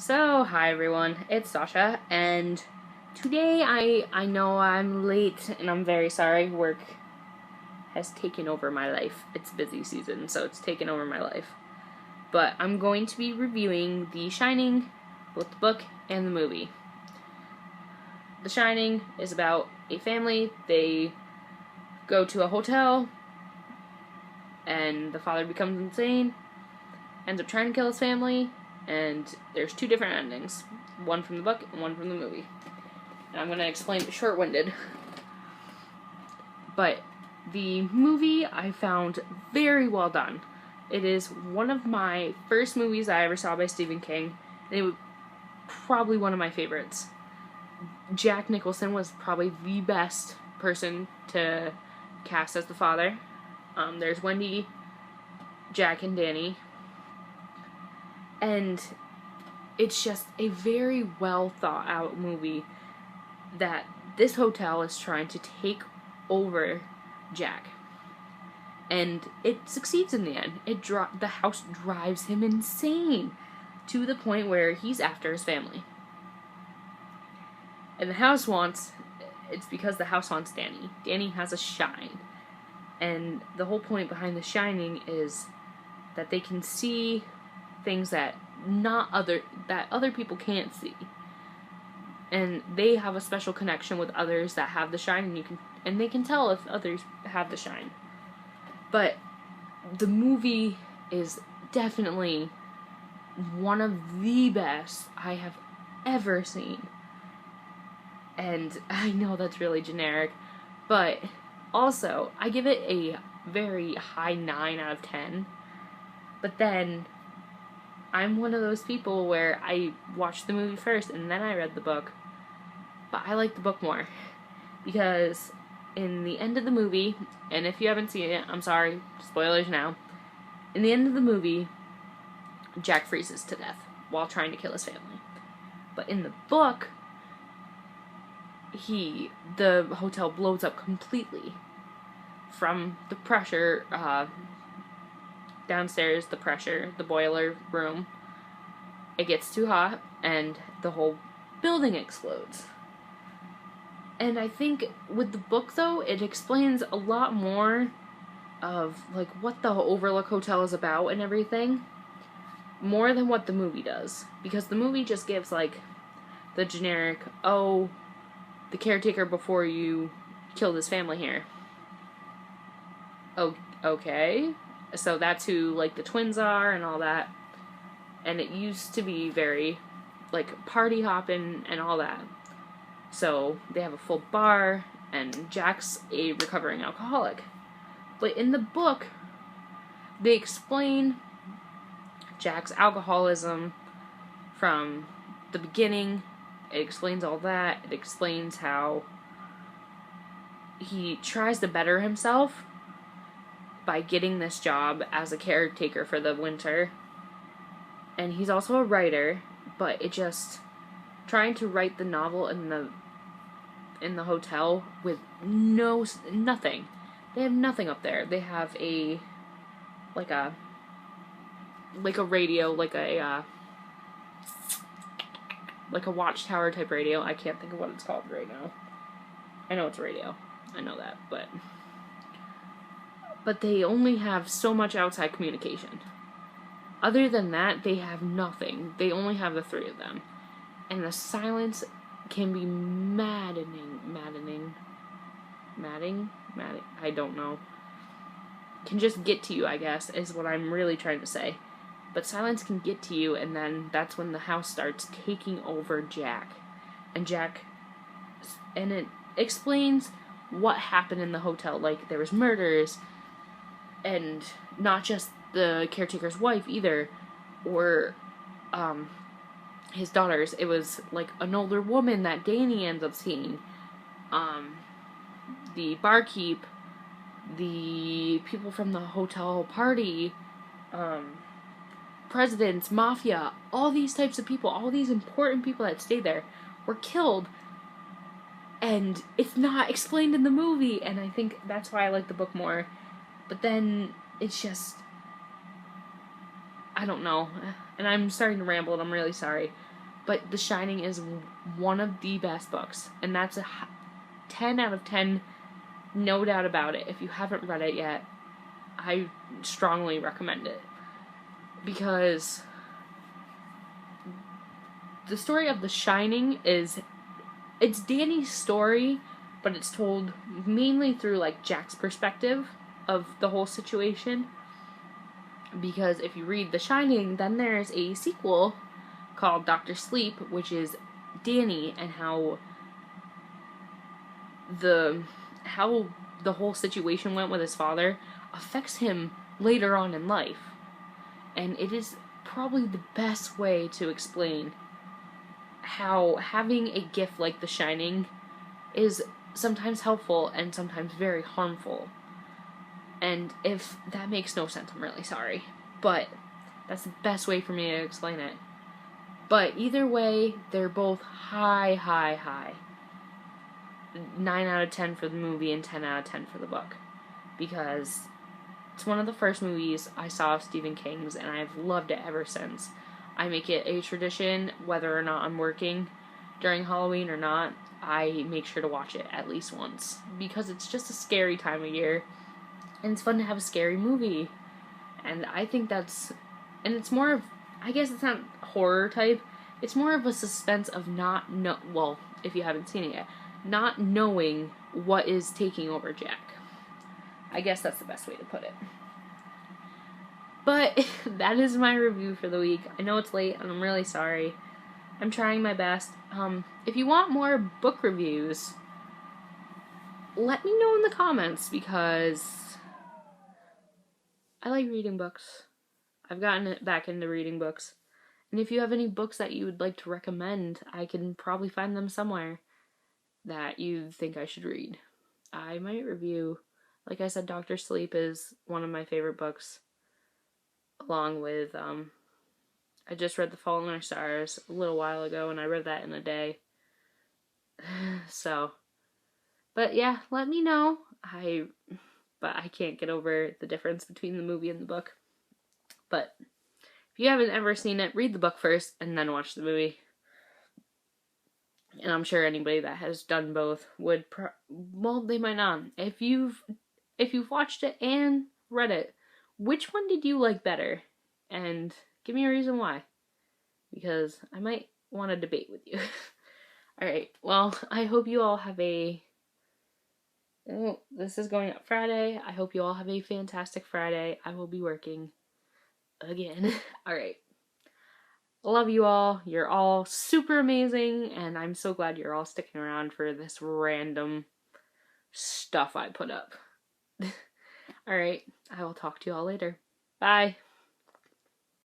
So, hi everyone, it's Sasha, and today I know I'm late, and I'm very sorry. Work has taken over my life. It's busy season, so it's taken over my life. But I'm going to be reviewing The Shining, both the book and the movie. The Shining is about a family. They go to a hotel, and the father becomes insane, ends up trying to kill his family, and there's two different endings. One from the book and one from the movie. And I'm going to explain it short-winded. But the movie I found very well done. It is one of my first movies I ever saw by Stephen King. And it was probably one of my favorites. Jack Nicholson was probably the best person to cast as the father. There's Wendy, Jack, and Danny. And it's just a very well thought out movie that this hotel is trying to take over Jack. And it succeeds in the end. The house drives him insane to the point where he's after his family. And it's because the house wants Danny. Danny has a shine. And the whole point behind The Shining is that they can see things that other people can't see. And they have a special connection with others that have the shine, and they can tell if others have the shine. But the movie is definitely one of the best I have ever seen. And I know that's really generic, but also I give it a very high 9 out of 10. But then I'm one of those people where I watched the movie first and then I read the book. But I like the book more. Because in the end of the movie, and if you haven't seen it, I'm sorry, spoilers now. In the end of the movie, Jack freezes to death while trying to kill his family. But in the book, the hotel blows up completely from the pressure, downstairs, the boiler room. It gets too hot, and the whole building explodes. And I think with the book, though, it explains a lot more of, like, what the Overlook Hotel is about and everything. More than what the movie does. Because the movie just gives, like, the generic, oh, the caretaker before you killed his family here. Oh, okay. So that's who, like, the twins are and all that. And it used to be very, like, party hopping and all that. So they have a full bar, and Jack's a recovering alcoholic. But in the book, they explain Jack's alcoholism from the beginning. It explains all that. It explains how he tries to better himself by getting this job as a caretaker for the winter. And he's also a writer, but it just trying to write the novel in the hotel with nothing. They have nothing up there. They have a radio, like a watchtower type radio. I can't think of what it's called right now. I know it's a radio. I know that, but they only have so much outside communication. Other than that, they have nothing. They only have the three of them. And the silence can be maddening. I don't know. Can just get to you, I guess, is what I'm really trying to say. But silence can get to you, and then that's when the house starts taking over Jack. And it explains what happened in the hotel. Like, there was murders, and not just the caretaker's wife either, or his daughters. It was like an older woman that Danny ends up seeing, the barkeep, the people from the hotel party, presidents, mafia, all these types of people, all these important people that stayed there were killed, and it's not explained in the movie, and I think that's why I like the book more. But then it's just, I don't know, and I'm starting to ramble, and I'm really sorry, But The Shining is one of the best books, and that's a 10 out of 10, no doubt about it. If you haven't read it yet, I strongly recommend it, because the story of The Shining it's Danny's story, but it's told mainly through, like, Jack's perspective of the whole situation. Because if you read The Shining, then there's a sequel called Doctor Sleep, which is Danny and how the whole situation went with his father affects him later on in life. And it is probably the best way to explain how having a gift like The Shining is sometimes helpful and sometimes very harmful. And if that makes no sense, I'm really sorry. But that's the best way for me to explain it. But either way, they're both high, high, high. 9 out of 10 for the movie and 10 out of 10 for the book. Because it's one of the first movies I saw of Stephen King's, and I've loved it ever since. I make it a tradition, whether or not I'm working during Halloween or not, I make sure to watch it at least once. Because it's just a scary time of year, and it's fun to have a scary movie. And I think and it's more of, I guess it's not horror type, it's more of a suspense of well, if you haven't seen it yet, not knowing what is taking over Jack. I guess that's the best way to put it. But that is my review for the week. I know it's late, and I'm really sorry. I'm trying my best. If you want more book reviews, let me know in the comments, because I like reading books. I've gotten back into reading books. And if you have any books that you would like to recommend, I can probably find them somewhere that you think I should read. I might review. Like I said, Doctor Sleep is one of my favorite books. Along with, I just read The Fault in Our Stars a little while ago, and I read that in a day. So, but yeah, let me know. But I can't get over the difference between the movie and the book. But if you haven't ever seen it, read the book first and then watch the movie. And I'm sure anybody that has done both would, well, they might not. If you've watched it and read it, which one did you like better? And give me a reason why. Because I might want to debate with you. Alright, well, I hope you all have this is going up Friday. I hope you all have a fantastic Friday. I will be working again. Alright. Love you all. You're all super amazing, and I'm so glad you're all sticking around for this random stuff I put up. Alright, I will talk to you all later. Bye.